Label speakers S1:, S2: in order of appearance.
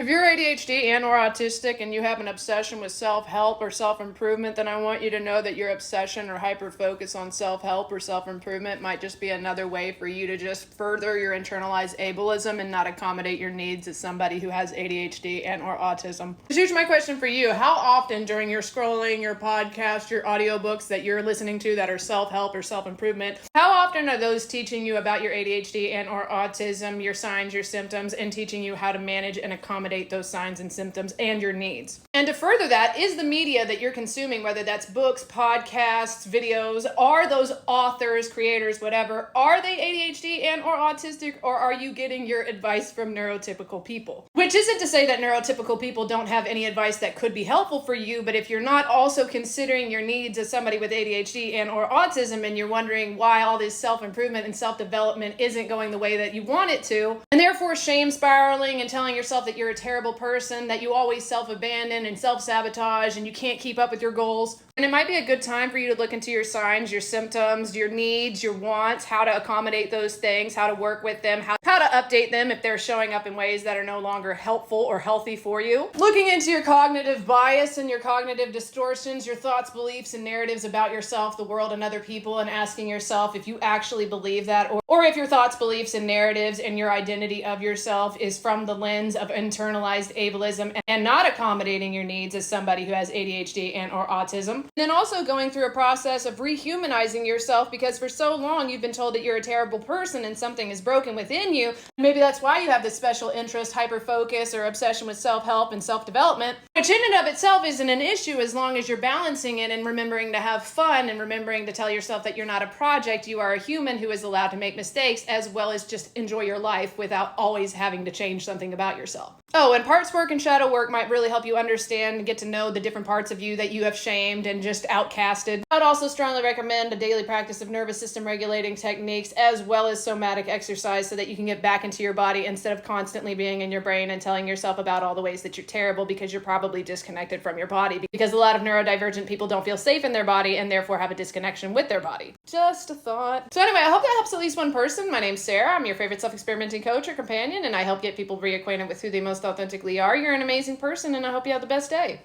S1: If you're ADHD and or autistic and you have an obsession with self-help or self-improvement, then I want you to know that your obsession or hyper-focus on self-help or self-improvement might just be another way for you to just further your internalized ableism and not accommodate your needs as somebody who has ADHD and or autism. So here's my question for you. How often during your scrolling, your podcast, your audiobooks that you're listening to that are self-help or self-improvement, how often are those teaching you about your ADHD and or autism, your signs, your symptoms, and teaching you how to manage and accommodate those signs and symptoms and your needs? And to further that, is the media that you're consuming, whether that's books, podcasts, videos, are those authors, creators, whatever, are they ADHD and or autistic, or are you getting your advice from neurotypical people? Which isn't to say that neurotypical people don't have any advice that could be helpful for you, but if you're not also considering your needs as somebody with ADHD and or autism, and you're wondering why all this self-improvement and self-development isn't going the way that you want it to, and therefore shame spiraling and telling yourself that you're a terrible person, that you always self-abandon and self-sabotage and you can't keep up with your goals. And it might be a good time for you to look into your signs, your symptoms, your needs, your wants, how to accommodate those things, how to work with them, how to update them if they're showing up in ways that are no longer helpful or healthy for you. Looking into your cognitive bias and your cognitive distortions, your thoughts, beliefs, and narratives about yourself, the world, and other people, and asking yourself if you actually believe that, or if your thoughts, beliefs, and narratives and your identity of yourself is from the lens of internalized ableism and not accommodating your needs as somebody who has ADHD and or autism. And then also going through a process of rehumanizing yourself, because for so long you've been told that you're a terrible person and something is broken within you. Maybe that's why you have this special interest, hyper-focus, or obsession with self-help and self-development, which in and of itself isn't an issue as long as you're balancing it and remembering to have fun and remembering to tell yourself that you're not a project, you are a human who is allowed to make mistakes, as well as just enjoy your life without always having to change something about yourself. Oh, and parts work and shadow work might really help you understand and get to know the different parts of you that you have shamed and just outcasted. I'd also strongly recommend a daily practice of nervous system regulating techniques as well as somatic exercise so that you can get back into your body instead of constantly being in your brain and telling yourself about all the ways that you're terrible, because you're probably disconnected from your body, because a lot of neurodivergent people don't feel safe in their body and therefore have a disconnection with their body. Just a thought. So anyway, I hope that helps at least one person. My name's Sarah. I'm your favorite self-experimenting coach or companion, and I help get people reacquainted with who they most authentically are. You're an amazing person, and I hope you have the best day.